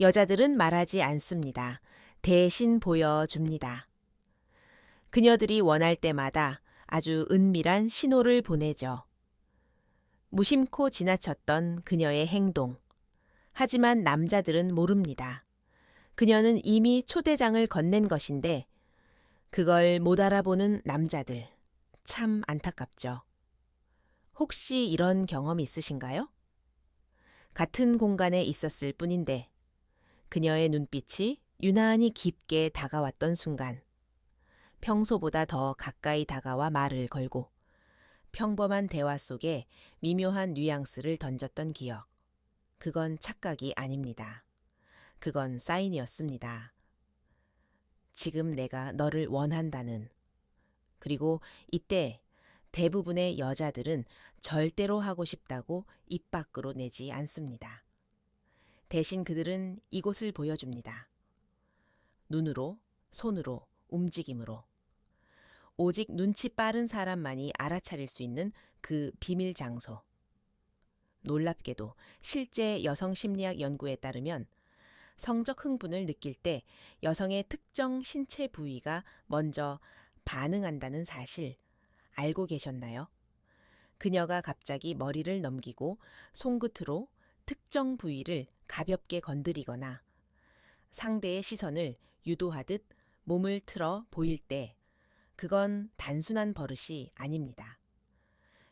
여자들은 말하지 않습니다. 대신 보여줍니다. 그녀들이 원할 때마다 아주 은밀한 신호를 보내죠. 무심코 지나쳤던 그녀의 행동. 하지만 남자들은 모릅니다. 그녀는 이미 초대장을 건넨 것인데 그걸 못 알아보는 남자들. 참 안타깝죠. 혹시 이런 경험 있으신가요? 같은 공간에 있었을 뿐인데 그녀의 눈빛이 유난히 깊게 다가왔던 순간 평소보다 더 가까이 다가와 말을 걸고 평범한 대화 속에 미묘한 뉘앙스를 던졌던 기억. 그건 착각이 아닙니다. 그건 사인이었습니다. 지금 내가 너를 원한다는. 그리고 이때 대부분의 여자들은 절대로 하고 싶다고 입 밖으로 내지 않습니다. 대신 그들은 이곳을 보여줍니다. 눈으로, 손으로, 움직임으로. 오직 눈치 빠른 사람만이 알아차릴 수 있는 그 비밀 장소. 놀랍게도 실제 여성 심리학 연구에 따르면 성적 흥분을 느낄 때 여성의 특정 신체 부위가 먼저 반응한다는 사실 알고 계셨나요? 그녀가 갑자기 머리를 넘기고 손끝으로 특정 부위를 가볍게 건드리거나 상대의 시선을 유도하듯 몸을 틀어 보일 때 그건 단순한 버릇이 아닙니다.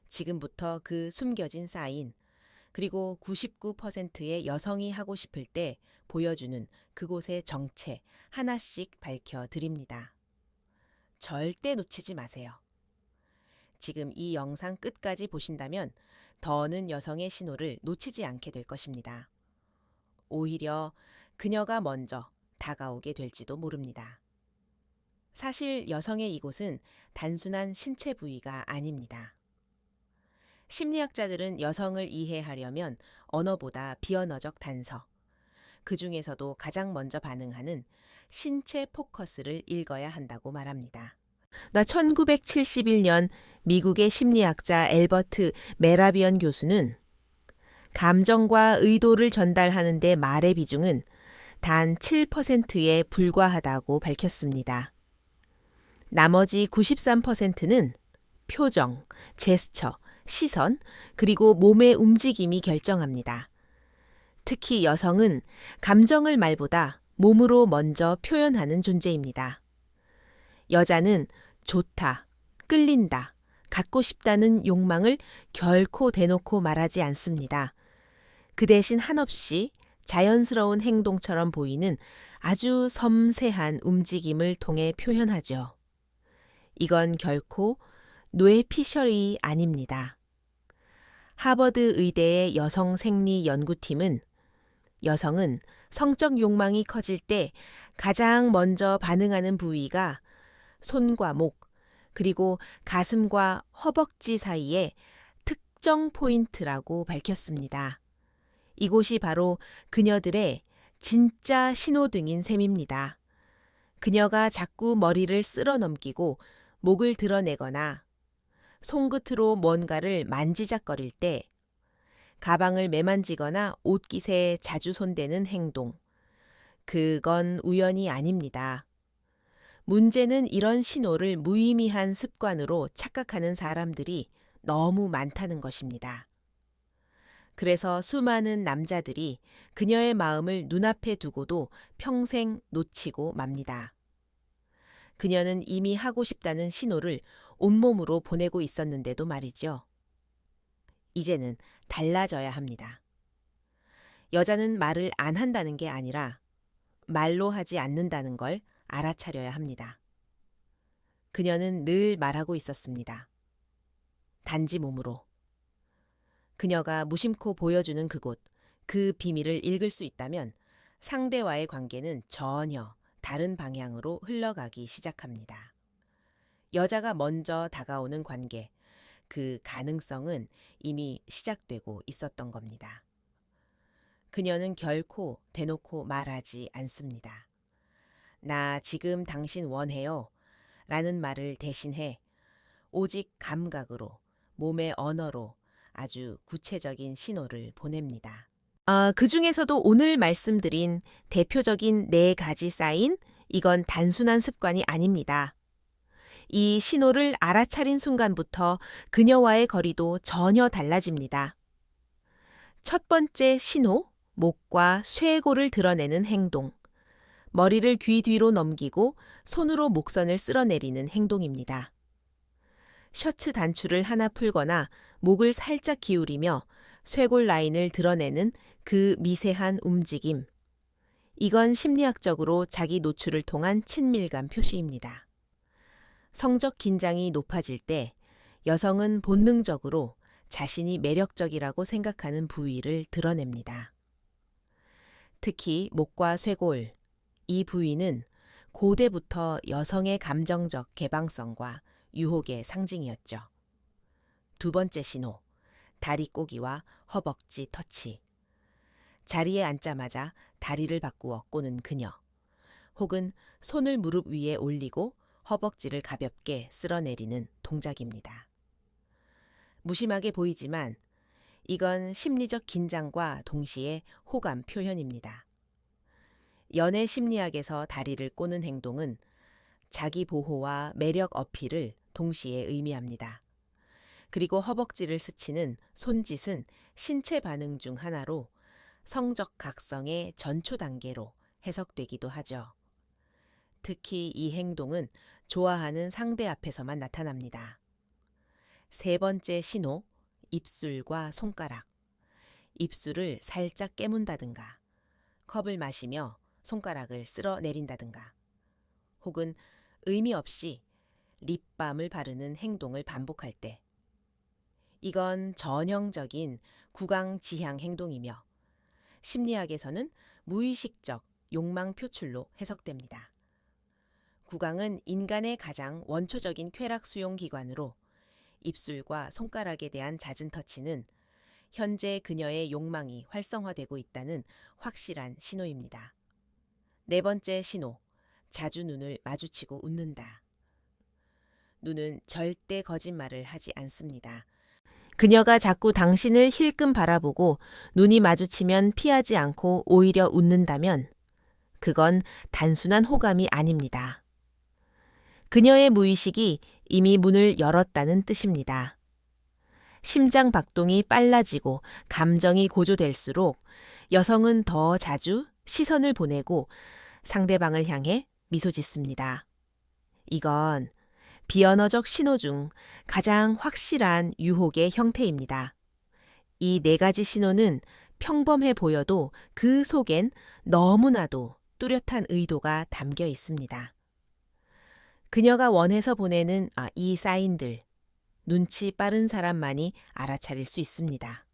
지금부터 그 숨겨진 사인, 그리고 99%의 여성이 하고 싶을 때 보여주는 그곳의 정체 하나씩 밝혀드립니다. 절대 놓치지 마세요. 지금 이 영상 끝까지 보신다면 더는 여성의 신호를 놓치지 않게 될 것입니다. 오히려 그녀가 먼저 다가오게 될지도 모릅니다. 사실 여성의 이곳은 단순한 신체 부위가 아닙니다. 심리학자들은 여성을 이해하려면 언어보다 비언어적 단서, 그 중에서도 가장 먼저 반응하는 신체 포커스를 읽어야 한다고 말합니다. 1971년 미국의 심리학자 엘버트 메라비언 교수는 감정과 의도를 전달하는 데 말의 비중은 단 7%에 불과하다고 밝혔습니다. 나머지 93%는 표정, 제스처, 시선, 그리고 몸의 움직임이 결정합니다. 특히 여성은 감정을 말보다 몸으로 먼저 표현하는 존재입니다. 여자는 좋다, 끌린다, 갖고 싶다는 욕망을 결코 대놓고 말하지 않습니다. 그 대신 한없이 자연스러운 행동처럼 보이는 아주 섬세한 움직임을 통해 표현하죠. 이건 결코 뇌피셜이 아닙니다. 하버드 의대의 여성 생리 연구팀은 여성은 성적 욕망이 커질 때 가장 먼저 반응하는 부위가 손과 목, 그리고 가슴과 허벅지 사이의 특정 포인트라고 밝혔습니다. 이곳이 바로 그녀들의 진짜 신호등인 셈입니다. 그녀가 자꾸 머리를 쓸어 넘기고 목을 드러내거나 손끝으로 뭔가를 만지작거릴 때, 가방을 매만지거나 옷깃에 자주 손대는 행동. 그건 우연이 아닙니다. 문제는 이런 신호를 무의미한 습관으로 착각하는 사람들이 너무 많다는 것입니다. 그래서 수많은 남자들이 그녀의 마음을 눈앞에 두고도 평생 놓치고 맙니다. 그녀는 이미 하고 싶다는 신호를 온몸으로 보내고 있었는데도 말이죠. 이제는 달라져야 합니다. 여자는 말을 안 한다는 게 아니라 말로 하지 않는다는 걸 알아차려야 합니다. 그녀는 늘 말하고 있었습니다. 단지 몸으로. 그녀가 무심코 보여주는 그곳, 그 비밀을 읽을 수 있다면 상대와의 관계는 전혀 다른 방향으로 흘러가기 시작합니다. 여자가 먼저 다가오는 관계, 그 가능성은 이미 시작되고 있었던 겁니다. 그녀는 결코 대놓고 말하지 않습니다. 나 지금 당신 원해요 라는 말을 대신해 오직 감각으로, 몸의 언어로 아주 구체적인 신호를 보냅니다. 그 중에서도 오늘 말씀드린 대표적인 네 가지 사인, 이건 단순한 습관이 아닙니다. 이 신호를 알아차린 순간부터 그녀와의 거리도 전혀 달라집니다. 첫 번째 신호, 목과 쇄골을 드러내는 행동. 머리를 귀 뒤로 넘기고 손으로 목선을 쓸어내리는 행동입니다. 셔츠 단추를 하나 풀거나 목을 살짝 기울이며 쇄골 라인을 드러내는 그 미세한 움직임. 이건 심리학적으로 자기 노출을 통한 친밀감 표시입니다. 성적 긴장이 높아질 때 여성은 본능적으로 자신이 매력적이라고 생각하는 부위를 드러냅니다. 특히 목과 쇄골, 이 부위는 고대부터 여성의 감정적 개방성과 유혹의 상징이었죠. 두 번째 신호, 다리 꼬기와 허벅지 터치. 자리에 앉자마자 다리를 바꾸어 꼬는 그녀, 혹은 손을 무릎 위에 올리고 허벅지를 가볍게 쓸어내리는 동작입니다. 무심하게 보이지만 이건 심리적 긴장과 동시에 호감 표현입니다. 연애 심리학에서 다리를 꼬는 행동은 자기 보호와 매력 어필을 동시에 의미합니다. 그리고 허벅지를 스치는 손짓은 신체 반응 중 하나로 성적 각성의 전초 단계로 해석되기도 하죠. 특히 이 행동은 좋아하는 상대 앞에서만 나타납니다. 세 번째 신호, 입술과 손가락. 입술을 살짝 깨문다든가, 컵을 마시며 손가락을 쓸어내린다든가, 혹은 의미 없이 립밤을 바르는 행동을 반복할 때. 이건 전형적인 구강지향 행동이며 심리학에서는 무의식적 욕망 표출로 해석됩니다. 구강은 인간의 가장 원초적인 쾌락 수용 기관으로 입술과 손가락에 대한 잦은 터치는 현재 그녀의 욕망이 활성화되고 있다는 확실한 신호입니다. 네 번째 신호, 자주 눈을 마주치고 웃는다. 눈은 절대 거짓말을 하지 않습니다. 그녀가 자꾸 당신을 힐끔 바라보고 눈이 마주치면 피하지 않고 오히려 웃는다면 그건 단순한 호감이 아닙니다. 그녀의 무의식이 이미 문을 열었다는 뜻입니다. 심장 박동이 빨라지고 감정이 고조될수록 여성은 더 자주 시선을 보내고 상대방을 향해 미소 짓습니다. 이건 비언어적 신호 중 가장 확실한 유혹의 형태입니다. 이 네 가지 신호는 평범해 보여도 그 속엔 너무나도 뚜렷한 의도가 담겨 있습니다. 그녀가 원해서 보내는 이 사인들, 눈치 빠른 사람만이 알아차릴 수 있습니다.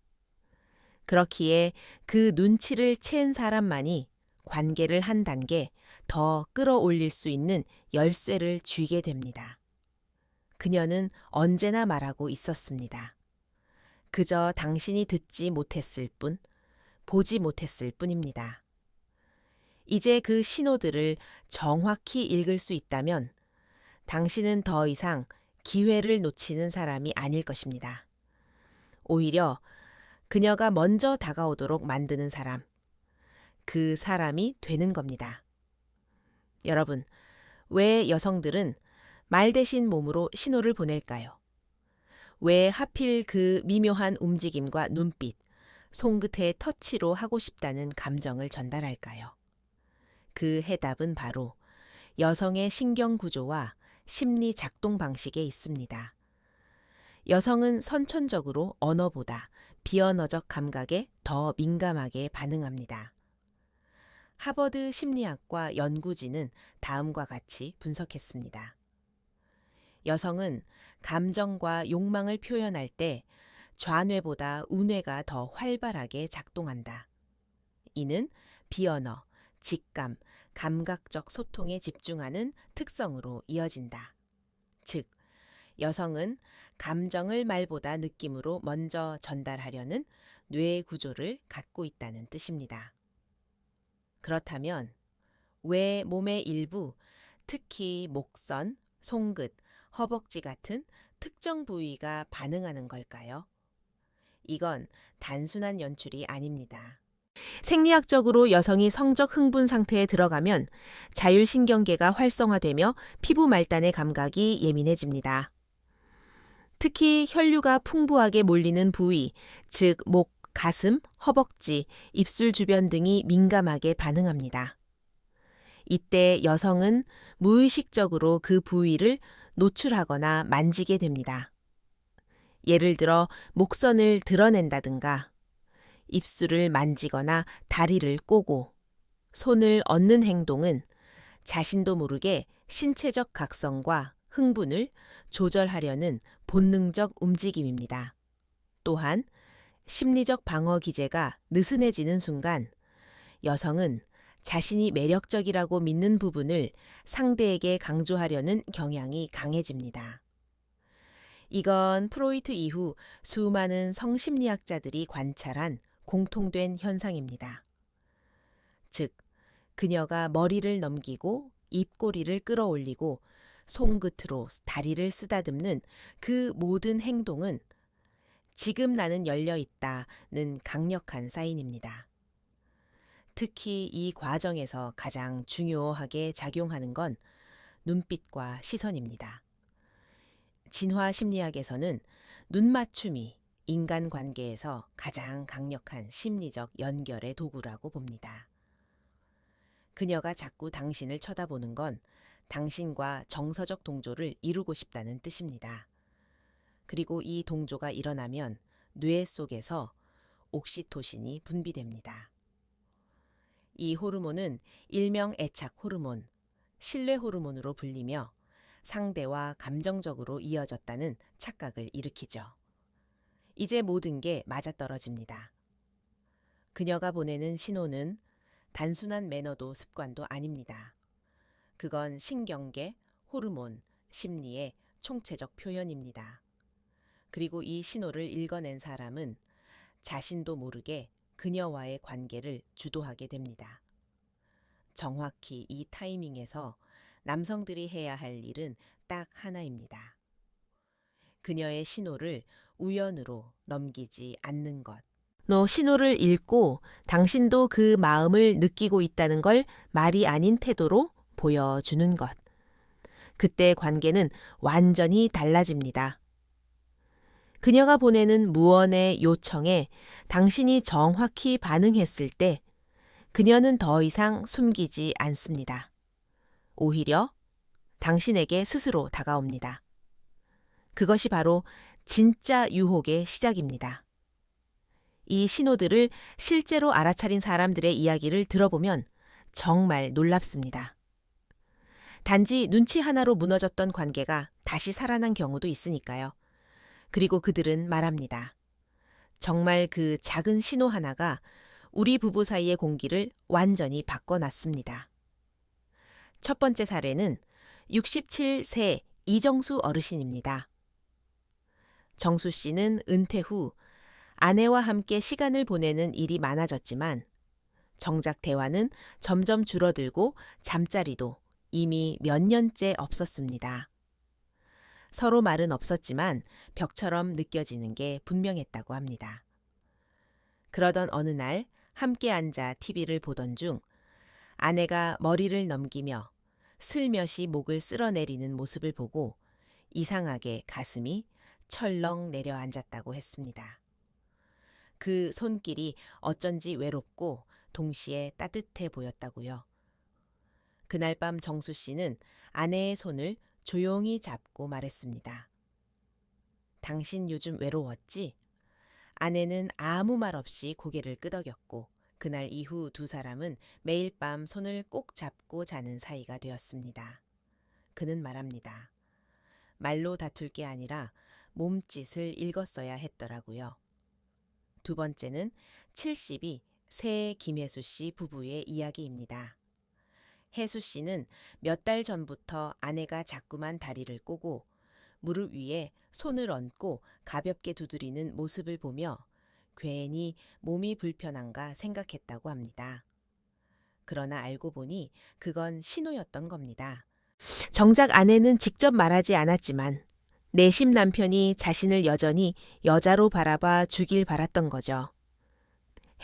그렇기에 그 눈치를 챈 사람만이 관계를 한 단계 더 끌어올릴 수 있는 열쇠를 쥐게 됩니다. 그녀는 언제나 말하고 있었습니다. 그저 당신이 듣지 못했을 뿐, 보지 못했을 뿐입니다. 이제 그 신호들을 정확히 읽을 수 있다면 당신은 더 이상 기회를 놓치는 사람이 아닐 것입니다. 오히려 그녀가 먼저 다가오도록 만드는 사람, 그 사람이 되는 겁니다. 여러분, 왜 여성들은 말 대신 몸으로 신호를 보낼까요? 왜 하필 그 미묘한 움직임과 눈빛, 손끝의 터치로 하고 싶다는 감정을 전달할까요? 그 해답은 바로 여성의 신경 구조와 심리 작동 방식에 있습니다. 여성은 선천적으로 언어보다 비언어적 감각에 더 민감하게 반응합니다. 하버드 심리학과 연구진은 다음과 같이 분석했습니다. 여성은 감정과 욕망을 표현할 때 좌뇌보다 우뇌가 더 활발하게 작동한다. 이는 비언어, 직감, 감각적 소통에 집중하는 특성으로 이어진다. 즉, 여성은 감정을 말보다 느낌으로 먼저 전달하려는 뇌 구조를 갖고 있다는 뜻입니다. 그렇다면 왜 몸의 일부, 특히 목선, 손끝, 허벅지 같은 특정 부위가 반응하는 걸까요? 이건 단순한 연출이 아닙니다. 생리학적으로 여성이 성적 흥분 상태에 들어가면 자율신경계가 활성화되며 피부 말단의 감각이 예민해집니다. 특히 혈류가 풍부하게 몰리는 부위, 즉 목, 가슴, 허벅지, 입술 주변 등이 민감하게 반응합니다. 이때 여성은 무의식적으로 그 부위를 노출하거나 만지게 됩니다. 예를 들어 목선을 드러낸다든가 입술을 만지거나 다리를 꼬고 손을 얹는 행동은 자신도 모르게 신체적 각성과 흥분을 조절하려는 본능적 움직임입니다. 또한 심리적 방어 기제가 느슨해지는 순간 여성은 자신이 매력적이라고 믿는 부분을 상대에게 강조하려는 경향이 강해집니다. 이건 프로이트 이후 수많은 성심리학자들이 관찰한 공통된 현상입니다. 즉, 그녀가 머리를 넘기고 입꼬리를 끌어올리고 손끝으로 다리를 쓰다듬는 그 모든 행동은 지금 나는 열려 있다는 강력한 사인입니다. 특히 이 과정에서 가장 중요하게 작용하는 건 눈빛과 시선입니다. 진화 심리학에서는 눈맞춤이 인간관계에서 가장 강력한 심리적 연결의 도구라고 봅니다. 그녀가 자꾸 당신을 쳐다보는 건 당신과 정서적 동조를 이루고 싶다는 뜻입니다. 그리고 이 동조가 일어나면 뇌 속에서 옥시토신이 분비됩니다. 이 호르몬은 일명 애착 호르몬, 신뢰 호르몬으로 불리며 상대와 감정적으로 이어졌다는 착각을 일으키죠. 이제 모든 게 맞아떨어집니다. 그녀가 보내는 신호는 단순한 매너도 습관도 아닙니다. 그건 신경계, 호르몬, 심리의 총체적 표현입니다. 그리고 이 신호를 읽어낸 사람은 자신도 모르게 그녀와의 관계를 주도하게 됩니다. 정확히 이 타이밍에서 남성들이 해야 할 일은 딱 하나입니다. 그녀의 신호를 우연으로 넘기지 않는 것. 너 신호를 읽고 당신도 그 마음을 느끼고 있다는 걸 말이 아닌 태도로 보여주는 것. 그때 관계는 완전히 달라집니다. 그녀가 보내는 무언의 요청에 당신이 정확히 반응했을 때 그녀는 더 이상 숨기지 않습니다. 오히려 당신에게 스스로 다가옵니다. 그것이 바로 진짜 유혹의 시작입니다. 이 신호들을 실제로 알아차린 사람들의 이야기를 들어보면 정말 놀랍습니다. 단지 눈치 하나로 무너졌던 관계가 다시 살아난 경우도 있으니까요. 그리고 그들은 말합니다. 정말 그 작은 신호 하나가 우리 부부 사이의 공기를 완전히 바꿔놨습니다. 첫 번째 사례는 67세 이정수 어르신입니다. 정수 씨는 은퇴 후 아내와 함께 시간을 보내는 일이 많아졌지만 정작 대화는 점점 줄어들고 잠자리도 이미 몇 년째 없었습니다. 서로 말은 없었지만 벽처럼 느껴지는 게 분명했다고 합니다. 그러던 어느 날 함께 앉아 TV를 보던 중 아내가 머리를 넘기며 슬며시 목을 쓸어내리는 모습을 보고 이상하게 가슴이 철렁 내려앉았다고 했습니다. 그 손길이 어쩐지 외롭고 동시에 따뜻해 보였다고요. 그날 밤 정수 씨는 아내의 손을 조용히 잡고 말했습니다. 당신 요즘 외로웠지? 아내는 아무 말 없이 고개를 끄덕였고 그날 이후 두 사람은 매일 밤 손을 꼭 잡고 자는 사이가 되었습니다. 그는 말합니다. 말로 다툴 게 아니라 몸짓을 읽었어야 했더라고요. 두 번째는 72 새 김혜수 씨 부부의 이야기입니다. 혜수 씨는 몇 달 전부터 아내가 자꾸만 다리를 꼬고 무릎 위에 손을 얹고 가볍게 두드리는 모습을 보며 괜히 몸이 불편한가 생각했다고 합니다. 그러나 알고 보니 그건 신호였던 겁니다. 정작 아내는 직접 말하지 않았지만 내심 남편이 자신을 여전히 여자로 바라봐 주길 바랐던 거죠.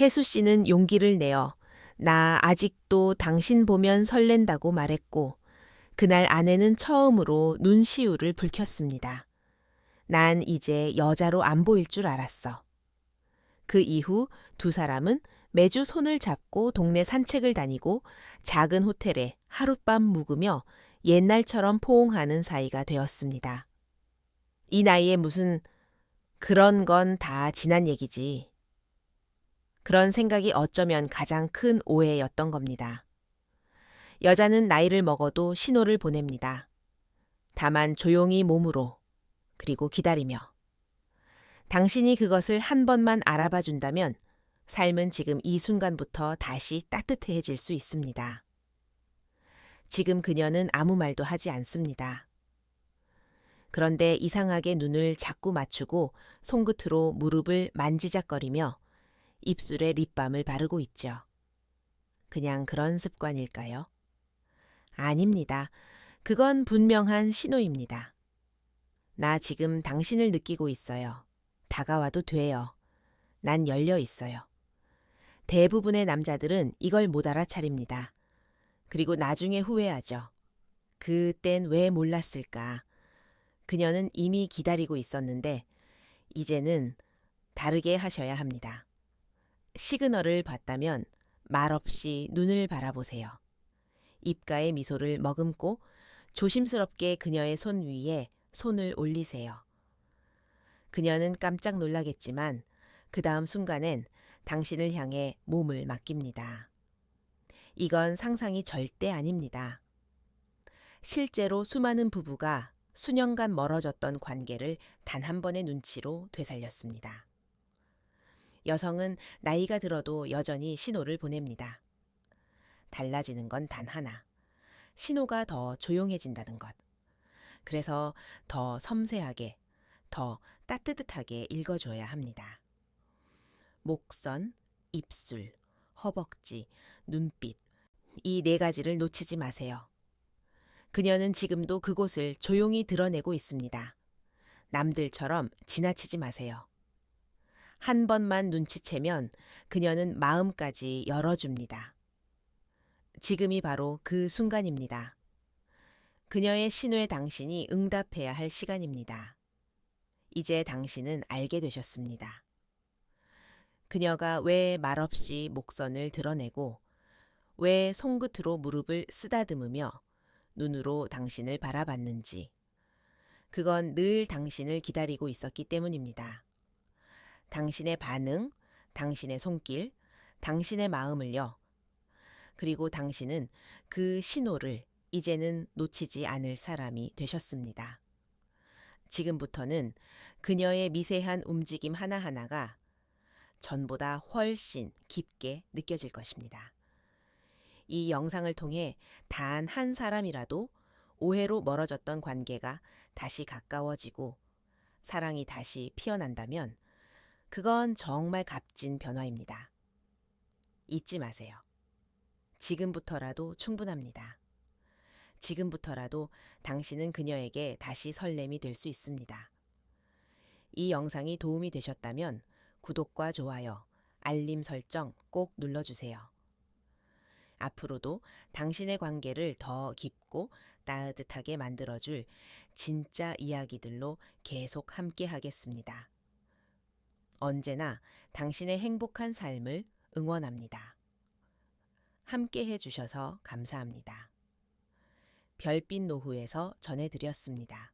혜수 씨는 용기를 내어 나 아직도 당신 보면 설렌다고 말했고 그날 아내는 처음으로 눈시울을 붉혔습니다. 난 이제 여자로 안 보일 줄 알았어. 그 이후 두 사람은 매주 손을 잡고 동네 산책을 다니고 작은 호텔에 하룻밤 묵으며 옛날처럼 포옹하는 사이가 되었습니다. 이 나이에 무슨 그런 건 다 지난 얘기지. 그런 생각이 어쩌면 가장 큰 오해였던 겁니다. 여자는 나이를 먹어도 신호를 보냅니다. 다만 조용히 몸으로, 그리고 기다리며. 당신이 그것을 한 번만 알아봐 준다면 삶은 지금 이 순간부터 다시 따뜻해질 수 있습니다. 지금 그녀는 아무 말도 하지 않습니다. 그런데 이상하게 눈을 자꾸 맞추고 손끝으로 무릎을 만지작거리며 입술에 립밤을 바르고 있죠. 그냥 그런 습관일까요? 아닙니다. 그건 분명한 신호입니다. 나 지금 당신을 느끼고 있어요. 다가와도 돼요. 난 열려 있어요. 대부분의 남자들은 이걸 못 알아차립니다. 그리고 나중에 후회하죠. 그땐 왜 몰랐을까? 그녀는 이미 기다리고 있었는데 이제는 다르게 하셔야 합니다. 시그널을 봤다면 말없이 눈을 바라보세요. 입가에 미소를 머금고 조심스럽게 그녀의 손 위에 손을 올리세요. 그녀는 깜짝 놀라겠지만 그 다음 순간엔 당신을 향해 몸을 맡깁니다. 이건 상상이 절대 아닙니다. 실제로 수많은 부부가 수년간 멀어졌던 관계를 단 한 번의 눈치로 되살렸습니다. 여성은 나이가 들어도 여전히 신호를 보냅니다. 달라지는 건 단 하나. 신호가 더 조용해진다는 것. 그래서 더 섬세하게, 더 따뜻하게 읽어줘야 합니다. 목선, 입술, 허벅지, 눈빛, 이 네 가지를 놓치지 마세요. 그녀는 지금도 그곳을 조용히 드러내고 있습니다. 남들처럼 지나치지 마세요. 한 번만 눈치채면 그녀는 마음까지 열어줍니다. 지금이 바로 그 순간입니다. 그녀의 신호에 당신이 응답해야 할 시간입니다. 이제 당신은 알게 되셨습니다. 그녀가 왜 말없이 목선을 드러내고 왜 손끝으로 무릎을 쓰다듬으며 눈으로 당신을 바라봤는지. 그건 늘 당신을 기다리고 있었기 때문입니다. 당신의 반응, 당신의 손길, 당신의 마음을요. 그리고 당신은 그 신호를 이제는 놓치지 않을 사람이 되셨습니다. 지금부터는 그녀의 미세한 움직임 하나하나가 전보다 훨씬 깊게 느껴질 것입니다. 이 영상을 통해 단 한 사람이라도 오해로 멀어졌던 관계가 다시 가까워지고 사랑이 다시 피어난다면 그건 정말 값진 변화입니다. 잊지 마세요. 지금부터라도 충분합니다. 지금부터라도 당신은 그녀에게 다시 설렘이 될 수 있습니다. 이 영상이 도움이 되셨다면 구독과 좋아요, 알림 설정 꼭 눌러주세요. 앞으로도 당신의 관계를 더 깊고 따뜻하게 만들어줄 진짜 이야기들로 계속 함께 하겠습니다. 언제나 당신의 행복한 삶을 응원합니다. 함께 해주셔서 감사합니다. 별빛 노후에서 전해드렸습니다.